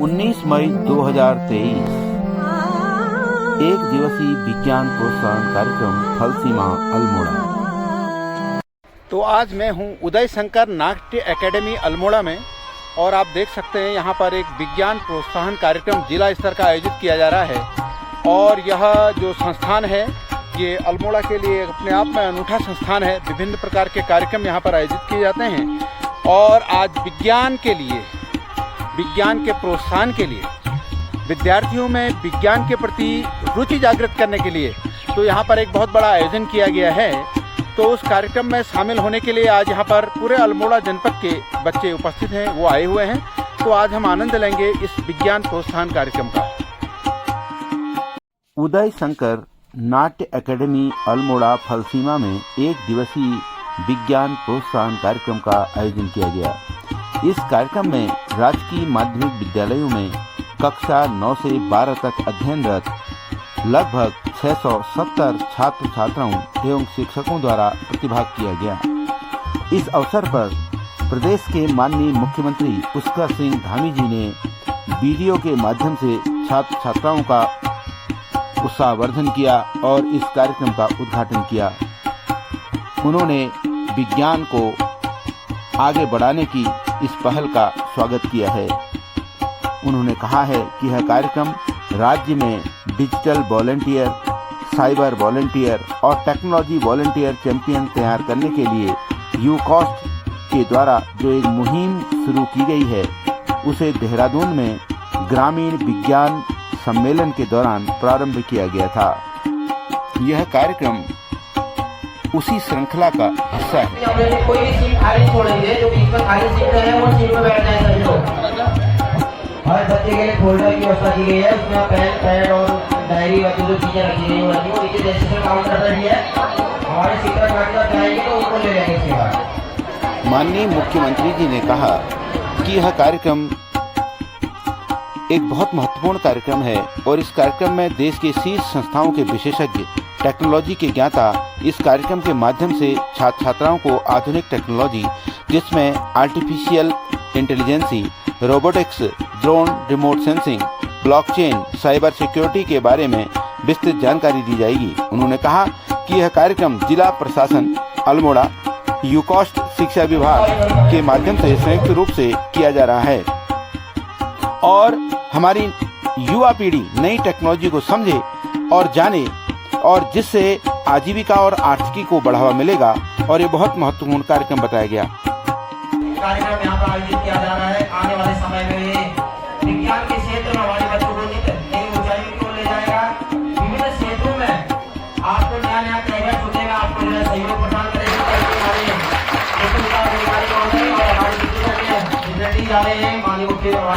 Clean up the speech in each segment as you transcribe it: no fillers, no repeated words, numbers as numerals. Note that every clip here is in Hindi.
19 मई 2023 एक दिवसीय विज्ञान प्रोत्साहन कार्यक्रम फलसीमा अल्मोड़ा। तो आज मैं हूं उदय शंकर नाट्य एकेडमी अल्मोड़ा में और आप देख सकते हैं यहाँ पर एक विज्ञान प्रोत्साहन कार्यक्रम जिला स्तर का आयोजित किया जा रहा है। और यह जो संस्थान है ये अल्मोड़ा के लिए अपने आप में अनूठा संस्थान है। विभिन्न प्रकार के कार्यक्रम यहाँ पर आयोजित किए जाते हैं और आज विज्ञान के लिए, विज्ञान के प्रोत्साहन के लिए, विद्यार्थियों में विज्ञान के प्रति रुचि जागृत करने के लिए तो यहाँ पर एक बहुत बड़ा आयोजन किया गया है। तो उस कार्यक्रम में शामिल होने के लिए आज यहाँ पर पूरे अल्मोड़ा जनपद के बच्चे उपस्थित हैं, वो आए हुए हैं। तो आज हम आनंद लेंगे इस विज्ञान प्रोत्साहन कार्यक्रम का। उदय शंकर नाट्य एकेडमी अल्मोड़ा फलसीमा में एक दिवसीय विज्ञान प्रोत्साहन कार्यक्रम का आयोजन किया गया। इस कार्यक्रम में राजकीय माध्यमिक विद्यालयों में कक्षा 9 से 12 तक अध्ययनरत लगभग 670 छात्र छात्राओं एवं शिक्षकों द्वारा प्रतिभाग किया गया। इस अवसर पर प्रदेश के माननीय मुख्यमंत्री पुष्कर सिंह धामी जी ने वीडियो के माध्यम से छात्र छात्राओं का उत्साहवर्धन किया और इस कार्यक्रम का उद्घाटन किया। उन्होंने विज्ञान को आगे बढ़ाने की इस पहल का स्वागत किया है। उन्होंने कहा है कि यह कार्यक्रम राज्य में डिजिटल वॉलंटियर, साइबर वॉलंटियर और टेक्नोलॉजी वॉलंटियर चैंपियन तैयार करने के लिए यूकॉस्ट के द्वारा जो एक मुहिम शुरू की गई है उसे देहरादून में ग्रामीण विज्ञान सम्मेलन के दौरान प्रारंभ किया गया था। यह कार्यक्रम उसी श्रृंखला का हिस्सा है। कोई भी सीट खाली छोड़ेंगे, जो बीच में खाली सीट है वो सीट में बैठ जाए सभी लोग। हर बच्चे के लिए फोल्डर की व्यवस्था की गई है, उसमें पेन, पैड और डायरी वगैरह जो चीजें रखी गई होती है वो नीचे रजिस्टर काउंटर पर भी है। हमारे शिक्षक कागजात जाएंगे तो उनको ले लेंगे इसके बाद। माननीय मुख्यमंत्री जी ने कहा कि यह कार्यक्रम एक बहुत महत्वपूर्ण कार्यक्रम है और इस कार्यक्रम में देश के शीर्ष संस्थाओं के विशेषज्ञ, टेक्नोलॉजी के ज्ञाता इस कार्यक्रम के माध्यम से छात्र छात्राओं को आधुनिक टेक्नोलॉजी जिसमें artificial intelligency, robotics, drone, remote sensing, blockchain, cyber security के बारे में विस्तृत जानकारी दी जाएगी। उन्होंने कहा कि यह कार्यक्रम जिला प्रशासन अल्मोड़ा, यूकॉस्ट शिक्षा विभाग के माध्यम से संयुक्त रूप से किया जा रहा है और हमारी युवा पीढ़ी नई टेक्नोलॉजी को समझे और जाने और जिससे आजीविका और आर्थिकी को बढ़ावा मिलेगा और ये बहुत महत्वपूर्ण कार्यक्रम बताया गया। कार्यक्रम यहाँ पर आयोजित किया जा रहा है। आने वाले समय में विज्ञान के क्षेत्र में हमारे बच्चों को नई ऊंचाई की ओर ले जाएगा। विभिन्न क्षेत्रों में आपको नया नया कैरियर चुनेगा, आपको नया सहयोग प्रदान करेगा। जा रहे हैं हमारे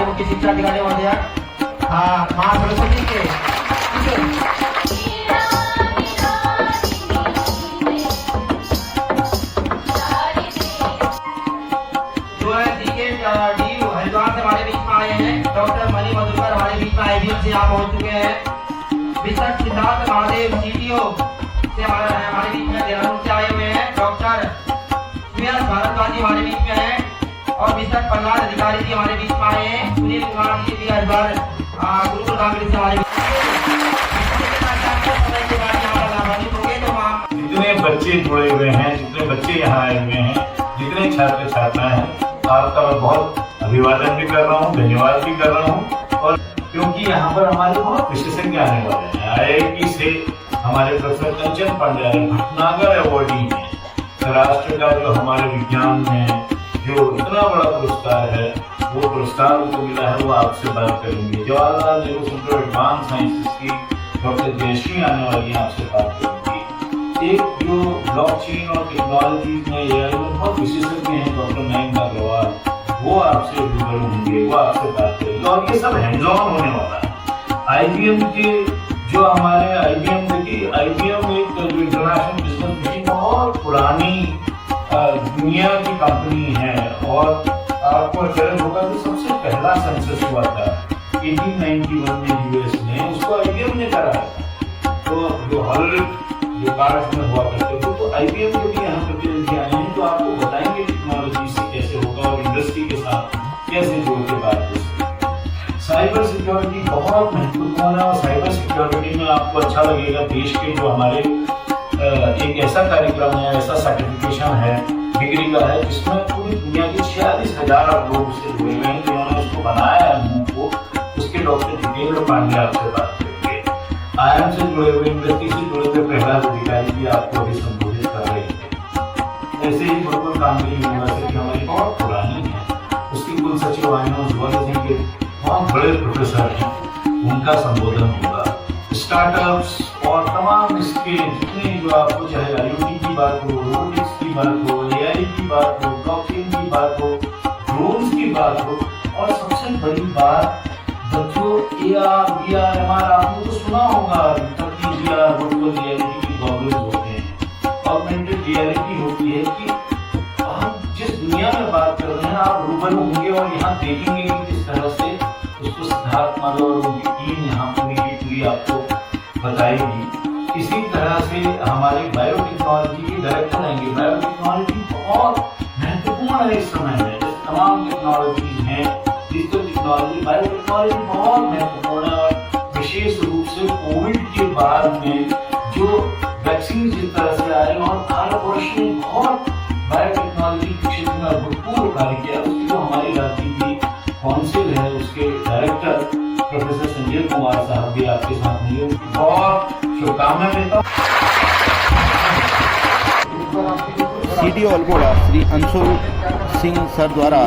मुख्य शिक्षा अधिकारी महोदय मां सरस्वती के जो है डी हरिद्वार से हमारे बीच में आए हैं। डॉक्टर मणि मधुकर हमारे बीच में IBM से यहाँ पहुंच चुके हैं। विशेष सिद्धार्थ महादेव CTO से हमारे बीच में देहरादून से आए हुए हैं। डॉक्टर भारद्वाज हमारे बीच में है और मिस्टर प्रहलाद अधिकारी जी हमारे बीच में आए हैं। सुनील कुमार जी भी हरिद्वार गुरुकुल कांग्रेस से हमारे जितने बच्चे जुड़े हुए हैं, जितने बच्चे यहाँ आए हुए हैं, जितने छात्र छात्राएं हैं, आपका मैं बहुत अभिवादन भी कर रहा हूँ, धन्यवाद भी कर रहा हूँ। और क्योंकि यहाँ पर हमारे बहुत विशेषज्ञ आने वाले हैं। IIT से हमारे प्रोफेसर कंचन पांड्या भटनागर अवॉर्डी हैं। राष्ट्र का जो हमारे विज्ञान में जो इतना बड़ा पुरस्कार है वो पुरस्कार उनको मिला है, वो आपसे बात करेंगे। Jawaharlal Nehru centre of advance sciences की डॉक्टर जयश्री आने वाली है, आपसे बात करेंगी। एक जो ब्लॉकचेन और टेक्नोलॉजी में AI में बहुत विशेषज्ञ हैं डॉक्टर नयन अग्रवाल, वो आपसे रूबरू होंगे, वो आपसे बात करेंगे। और ये सब हैंड्स ऑन होने वाला है। IBM के जो हमारे IBM देखिए, IBM एक जो इंटरनेशनल बिजनेस मिशन बहुत पुरानी दुनिया की कंपनी है और आपको आश्चर्य होगा कि सबसे पहला सेंसस हुआ था 1891 में US में, उसको IBM ने करा है। तो जो हर जो कार्ड में हुआ करते थे तो IBM के भी यहाँ प्रतिनिधि आए हैं, तो आपको बताएंगे टेक्नोलॉजी से कैसे होगा और इंडस्ट्री के साथ कैसे जोड़ के बात साइबर सिक्योरिटी बहुत महत्वपूर्ण है और साइबर सिक्योरिटी में आपको अच्छा लगेगा देश के जो हमारे एक ऐसा कार्यक्रम है, ऐसा सर्टिफिकेशन है, डिग्री का है, जिसमें पूरी दुनिया के 46,000 लोग उससे जुड़े हुए हैं जिन्होंने उसको बनाया है मुंह को। उसके डॉक्टर जितेंद्र पांडे आपसे बात करेंगे। IIM से जुड़े हुए, इंडस्ट्री से जुड़े हुए प्रहलाद अधिकारी भी आपको अभी संबोधित कर रहे हैं। ऐसे ही गुरुकुल कामगिरी यूनिवर्सिटी हमारी बहुत पुरानी है, उसकी कुल सचिव आइनो जुआलजी के बहुत बड़े प्रोफेसर हैं, उनका संबोधन होगा। स्टार्टअप्स और तमाम इसके जितने जो आपको चाहे IoT की बात हो, रोबोटिक्स की बात हो, AI की बात हो, ब्लॉकचेन की बात हो, ड्रोन्स की बात हो, और सबसे बड़ी बात बच्चों AR, VR, MR आपने तो सुना होगा, 30 VR वर्चुअल रियलिटी की गॉगल्स होते हैं, ऑगमेंटेड रियलिटी होती है कि हम जिस दुनिया में बात कर रहे हैं आप रूबरू होंगे और यहाँ देखेंगे कि किस तरह से उसको सिद्धार्थ माधव और उनकी टीम यहाँ पूरी आपको बताएगी। इसी तरह से हमारे बायोटेक्नोलॉजी के डायरेक्टर आएंगे। बायोटेक्नोलॉजी बहुत महत्वपूर्ण है इस समय में, तमाम टेक्नोलॉजीज हैं, डिजिटल टेक्नोलॉजी, बायोटेक्नोलॉजी बहुत महत्वपूर्ण है। और विशेष रूप से कोविड के बाद में जो वैक्सीन जिस तरह से आए और भारतवर्ष ने बहुत बायोटेक्नोलॉजी के क्षेत्र में अभूतपूर्व कार्य किया। उसकी जो हमारी राज्य की काउंसिल है, उसके डायरेक्टर प्रोफेसर संजय कुमार साहब भी आपके साथ होंगे, उनकी बहुत शुभकामनाएं देता हूँ। CDO अल्मोड़ा श्री अंशुल सिंह सर द्वारा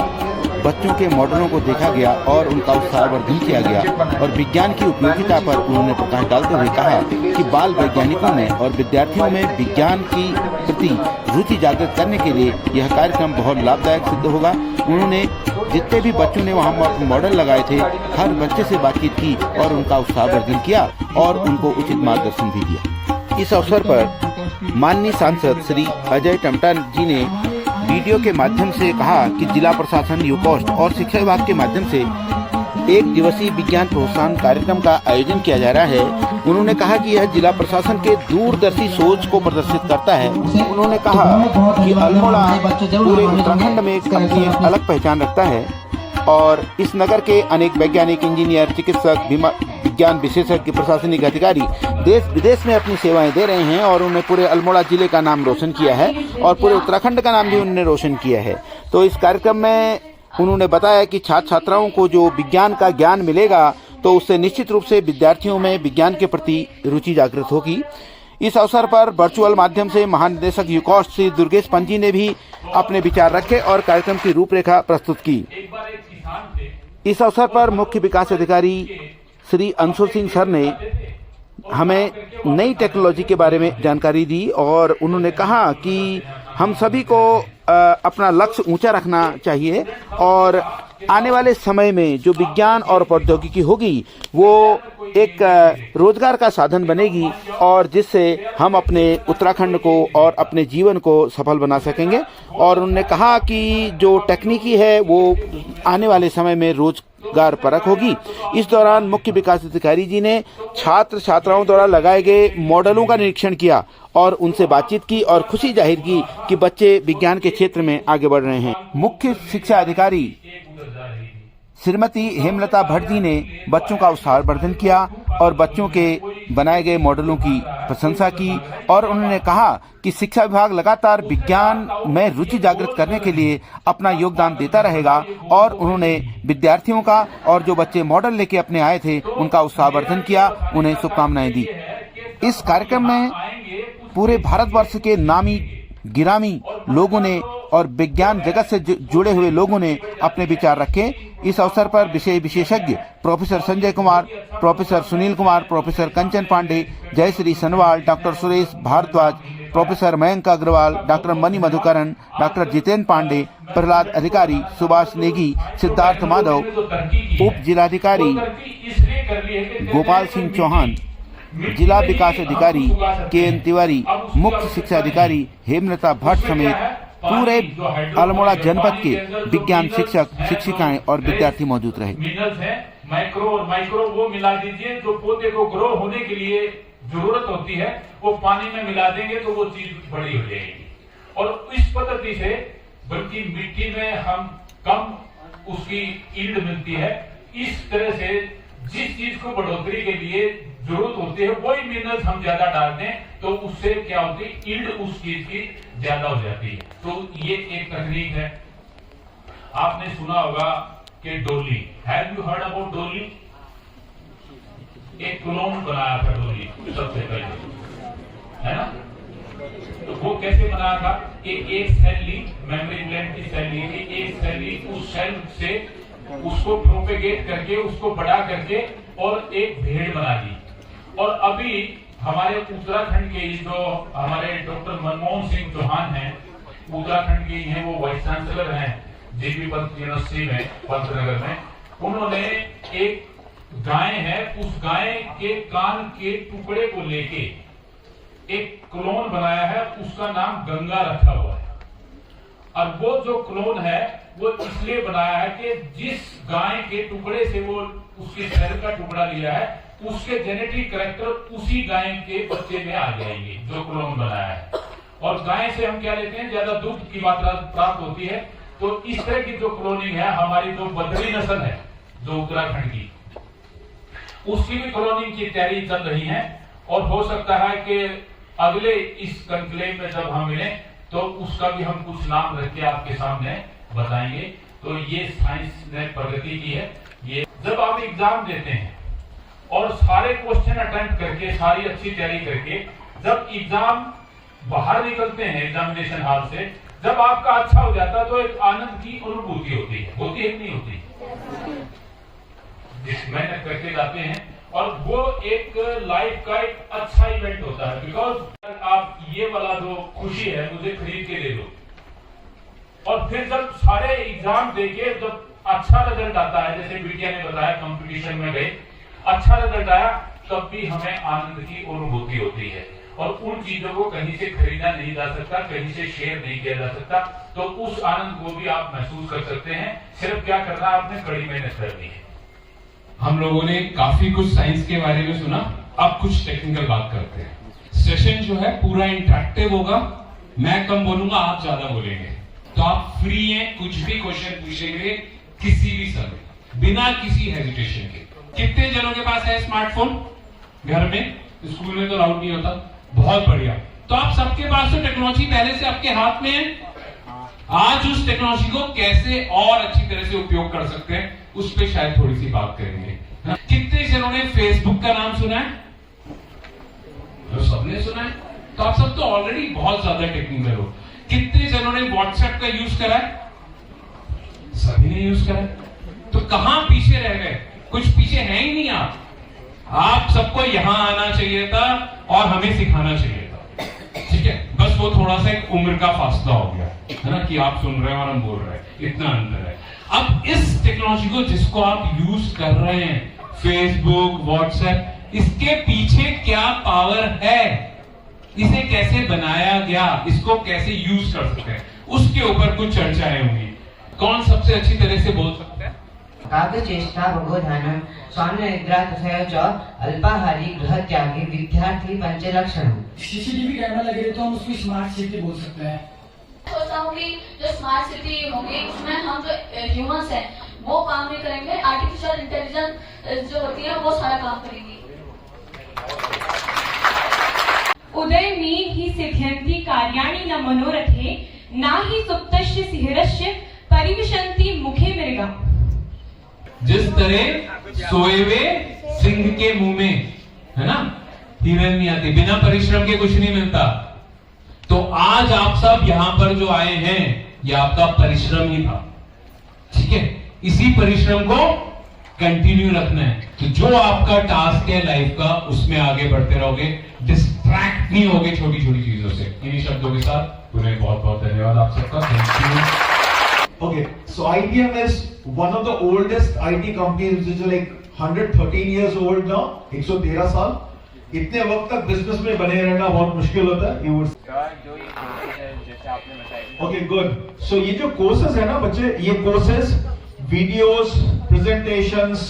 बच्चों के मॉडलों को देखा गया और उनका उत्साहवर्धन किया गया और विज्ञान की उपयोगिता पर उन्होंने प्रकाश डालते हुए कहा कि बाल वैज्ञानिकों में और विद्यार्थियों में विज्ञान की प्रति रुचि जागृत करने के लिए यह कार्यक्रम बहुत लाभदायक सिद्ध होगा। उन्होंने जितने भी बच्चों ने वहाँ मॉडल लगाए थे, हर बच्चे से बातचीत की और उनका उत्साहवर्धन किया और उनको उचित मार्गदर्शन भी दिया। इस अवसर पर माननीय सांसद श्री अजय टमटा जी ने वीडियो के माध्यम से कहा कि जिला प्रशासन, यूकोस्ट और शिक्षा विभाग के माध्यम से 1 दिवसीय विज्ञान प्रोत्साहन कार्यक्रम का आयोजन किया जा रहा है। उन्होंने कहा कि यह जिला प्रशासन के दूरदर्शी सोच को प्रदर्शित करता है। उन्होंने कहा कि अल्मोड़ा पूरे उत्तराखंड में अपनी एक अलग पहचान रखता है और इस नगर के अनेक वैज्ञानिक, इंजीनियर, चिकित्सक, विज्ञान विशेषज्ञ, प्रशासनिक अधिकारी देश विदेश में अपनी सेवाएं दे रहे हैं और उन्होंने पूरे अल्मोड़ा जिले का नाम रोशन किया है और पूरे उत्तराखंड का नाम भी उन्होंने रोशन किया है। तो इस कार्यक्रम में उन्होंने बताया कि छात्र छात्राओं को जो विज्ञान का ज्ञान मिलेगा तो उससे निश्चित रूप से विद्यार्थियों में विज्ञान के प्रति रुचि जागृत होगी। इस अवसर पर वर्चुअल माध्यम से महानिदेशक यूकोस्ट श्री दुर्गेश पंजी ने भी अपने विचार रखे और कार्यक्रम की रूपरेखा प्रस्तुत की। इस अवसर पर मुख्य विकास अधिकारी श्री अंशुल सिंह सर ने हमें नई टेक्नोलॉजी के बारे में जानकारी दी और उन्होंने कहा कि हम सभी को अपना लक्ष्य ऊंचा रखना चाहिए और आने वाले समय में जो विज्ञान और प्रौद्योगिकी होगी वो एक रोजगार का साधन बनेगी और जिससे हम अपने उत्तराखंड को और अपने जीवन को सफल बना सकेंगे। और उन्होंने कहा कि जो तकनीकी है वो आने वाले समय में रोजगार परक होगी। इस दौरान मुख्य विकास अधिकारी जी ने छात्र छात्राओं द्वारा लगाए गए मॉडलों का निरीक्षण किया और उनसे बातचीत की और खुशी जाहिर की कि बच्चे विज्ञान के क्षेत्र में आगे बढ़ रहे हैं। मुख्य शिक्षा अधिकारी श्रीमती हेमलता भट्ट जी ने बच्चों का उत्साहवर्धन किया और बच्चों के बनाए गए मॉडलों की प्रशंसा की और उन्होंने कहा कि शिक्षा विभाग लगातार विज्ञान में रुचि जागृत करने के लिए अपना योगदान देता रहेगा और उन्होंने विद्यार्थियों का और जो बच्चे मॉडल लेके अपने आए थे उनका उत्साहवर्धन किया, उन्हें शुभकामनाएं दी। इस कार्यक्रम में पूरे भारतवर्ष के नामी गिरामी लोगों ने और विज्ञान जगत से जुड़े हुए लोगों ने अपने विचार रखे। इस अवसर पर विषय विशेषज्ञ professor Sanjay Kumar, professor Sunil Kumar, professor Kanchan Pande, Jayshree Sanwal, doctor Suresh Bhardwaj, professor Mayank Agarwal, doctor Mani Madhukaran, doctor Jitendra Pande, Prahlad Adhikari, Subhash Negi, Siddharth Madhav, उप जिलाधिकारी गोपाल सिंह चौहान, जिला विकास अधिकारी KN तिवारी, मुख्य शिक्षा अधिकारी हेमलता भट्ट समेत पूरे अल्मोड़ा जनपद के विज्ञान शिक्षक, शिक्षिकाएं और विद्यार्थी मौजूद रहे। मिनरल्स है, माइक्रो और माइक्रो वो मिला दीजिए जो पौधे को ग्रो होने के लिए जरूरत होती है, वो पानी में मिला देंगे तो वो चीज बड़ी हो जाएगी। और इस पद्धति से बल्कि मिट्टी में हम कम उसकी ईल्ड मिलती है, इस तरह से जिस चीज को बढ़ोतरी के लिए जरूरत होती है वही मिनरल्स हम ज्यादा डालते हैं तो उससे क्या होती है, यील्ड उस चीज की ज्यादा हो जाती है। तो ये एक तकनीक है। आपने सुना होगा कि डोली, हैव यू हर्ड अबाउट डोली? एक क्लोन बनाया था डोली सबसे पहले, है ना? तो वो कैसे बनाया था कि एक सेल ली, मेमोरी ग्लैंड की सेल ली थी, एक सेल ली, उस सेल से उसको प्रोपेगेट करके उसको बड़ा करके और एक भेड़ बना दी। और अभी हमारे उत्तराखंड के जो हमारे डॉक्टर मनमोहन सिंह चौहान हैं, उत्तराखंड के हैं, वो वाइस चांसलर हैं जेबी पंत यूनिवर्सिटी में पंतनगर में, उन्होंने एक गाय है, उस गाय के कान के टुकड़े को लेके एक क्लोन बनाया है, उसका नाम गंगा रखा हुआ है। और वो जो क्लोन है वो इसलिए बनाया है कि जिस गाय के टुकड़े से वो उसके शरीर का टुकड़ा लिया है उसके जेनेटिक कैरेक्टर उसी गाय के बच्चे में आ जाएंगे जो क्लोन बनाया है। और गाय से हम क्या लेते हैं, ज्यादा दूध की मात्रा प्राप्त होती है। तो इस तरह की जो क्लोनिंग है, हमारी जो बद्री नस्ल है जो उत्तराखंड की, उसकी भी क्लोनिंग की तैयारी चल रही है। और हो सकता है कि अगले इस कॉन्क्लेव में जब हम मिलें तो उसका भी हम कुछ नाम रख के आपके सामने बताएंगे। तो ये साइंस ने प्रगति की है। ये जब आप एग्जाम देते हैं और सारे क्वेश्चन अटेम्प्ट करके, सारी अच्छी तैयारी करके जब एग्जाम बाहर निकलते हैं एग्जामिनेशन हॉल से, जब आपका अच्छा हो जाता है तो एक आनंद की अनुभूति होती है कि नहीं होती? जिस मेहनत करके जाते हैं और वो एक लाइफ का एक अच्छा इवेंट होता है। बिकॉज आप ये वाला जो खुशी है मुझे खरीद के दे दो, और फिर जब सारे एग्जाम देके जब अच्छा रिजल्ट आता है, जैसे बिटिया ने बताया कंपटीशन में गए, अच्छा रिजल्ट आया, तब भी हमें आनंद की अनुभूति होती है। और उन चीजों को कहीं से खरीदा नहीं जा सकता, कहीं से शेयर नहीं किया जा सकता। तो उस आनंद को भी आप महसूस कर सकते हैं। सिर्फ क्या करना है, आपने कड़ी मेहनत करनी है। हम लोगों ने काफी कुछ साइंस के बारे में सुना, अब कुछ टेक्निकल बात करते हैं। सेशन जो है पूरा इंटरेक्टिव होगा, मैं कम बोलूंगा, आप ज्यादा बोलेंगे। तो आप फ्री हैं, कुछ भी क्वेश्चन पूछेंगे किसी भी समय, बिना किसी हेजिटेशन के। कितने जनों के पास है स्मार्टफोन घर में? स्कूल में तो अलाउड नहीं होता। बहुत बढ़िया। तो आप सबके पास तो टेक्नोलॉजी पहले से आपके हाथ में है। आज उस टेक्नोलॉजी को कैसे और अच्छी तरह से उपयोग कर सकते हैं उस पर शायद थोड़ी सी बात करेंगे। कितने जनों ने फेसबुक का नाम सुना है? तो सबने सुना है। तो आप सब तो ऑलरेडी बहुत ज्यादा टेक्निकल हो। कितने जनों ने व्हाट्सएप का यूज करा है? सभी ने यूज करा है। तो कहां पीछे रह गए? कुछ पीछे हैं ही नहीं। आप सबको यहां आना चाहिए था और हमें सिखाना चाहिए था। ठीक है, बस वो थोड़ा सा एक उम्र का फासला हो गया है ना, कि आप सुन रहे हैं और हम बोल रहे हैं, इतना अंतर है। अब इस टेक्नोलॉजी को जिसको आप यूज कर रहे हैं, फेसबुक, व्हाट्सएप, इसके पीछे क्या पावर है, इसे कैसे बनाया गया, इसको कैसे यूज कर सकते हैं, उसके ऊपर कुछ चर्चाएं होंगी। कौन सबसे अच्छी तरह से बोल सकते हैं? काव्यचेष्टा भगवधानं स्वान्निद्रा तथैव च अल्पाहारी गृह त्यागी विद्यार्थी पंचलक्षण। सीसीटीवी कैमरा लगे तो हम उसको स्मार्ट सिटी बोल सकते हैं। सोचता हूँ कि जो स्मार्ट सिटी होगी उसमें हम जो ह्यूमंस हैं वो काम नहीं करेंगे, आर्टिफिशियल इंटेलिजेंस जो होती है वो सारा काम करेंगी। उदयमीन ही सिद्ध्यन्ति कार्याणि न मनोरथे ना ही सुप्तस्य सिंहस्य परिविशन्ति मुखे मृगा। जिस तरह सोए हुए सिंह के मुंह में, है ना, हिरन नहीं आती, बिना परिश्रम के कुछ नहीं मिलता। तो आज आप सब यहां पर जो आए हैं, ये आपका परिश्रम ही था। ठीक है, इसी परिश्रम को कंटिन्यू रखना है। तो जो आपका टास्क है लाइफ का, उसमें आगे बढ़ते रहोगे, डिस्ट्रैक्ट नहीं होगे छोटी छोटी चीजों से। इन्हीं शब्दों के साथ पुनः बहुत बहुत धन्यवाद आप सबका। Thank you. Okay, so IBM is one of the oldest IT companies which is like 113 years old now, 113 साल। इतने वक्त तक बिजनेस में बने रहना बहुत मुश्किल होता है। जो ये जैसे आपने बताया। Okay, good. So ये जो कोर्सेज है ना बच्चे, ये कोर्सेज वीडियोस, प्रेजेंटेशंस,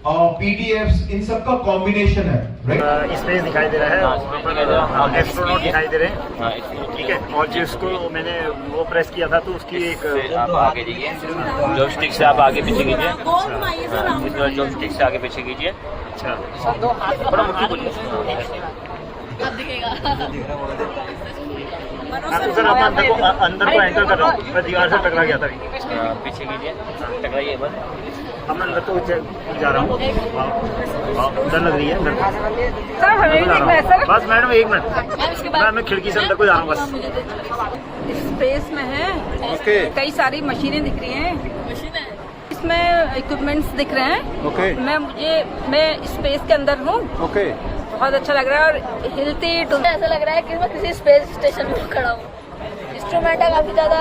PDFs, इन सब का कॉम्बिनेशन है, राइट? स्पेस दिखाई दे रहा है, एस्ट्रोनॉट दिखाई दे रहे हैं, ठीक है। और जिसको मैंने वो प्रेस किया था तो उसकी एक आप आगे जाइए, जॉयस्टिक से आप आगे पीछे कीजिए, जॉयस्टिक से आगे पीछे कीजिए। अच्छा, थोड़ा मुट्ठी बोलिए, अब दिखेगा। सर आप अंदर को एंटर कर रहा हूँ, मैं दीवार से टकरा गया था। पीछे कीजिए, टकराइए बस। अब मैं अंदर तो जा रहा हूँ, डर लग रही है अंदर। सर हमें भी देखना है सर। बस मैडम एक मिनट, मैं खिड़की से अंदर को जा रहा हूँ बस। स्पेस में है, कई सारी मशीनें दिख रही हैं, इसमें इक्विपमेंट्स दिख रहे हैं। मैं स्पेस के अंदर हूँ, बहुत अच्छा लग रहा है और हिलती ऐसा लग रहा है कि मैं किसी स्पेस स्टेशन में खड़ा हूँ। इंस्ट्रूमेंट है काफी ज्यादा,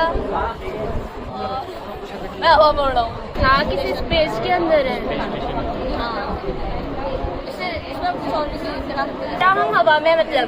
मैं हवा मोड़ रहा हूँ। हाँ, किसी स्पेस के अंदर है। हाँ, इसमें हम हवा में मतलब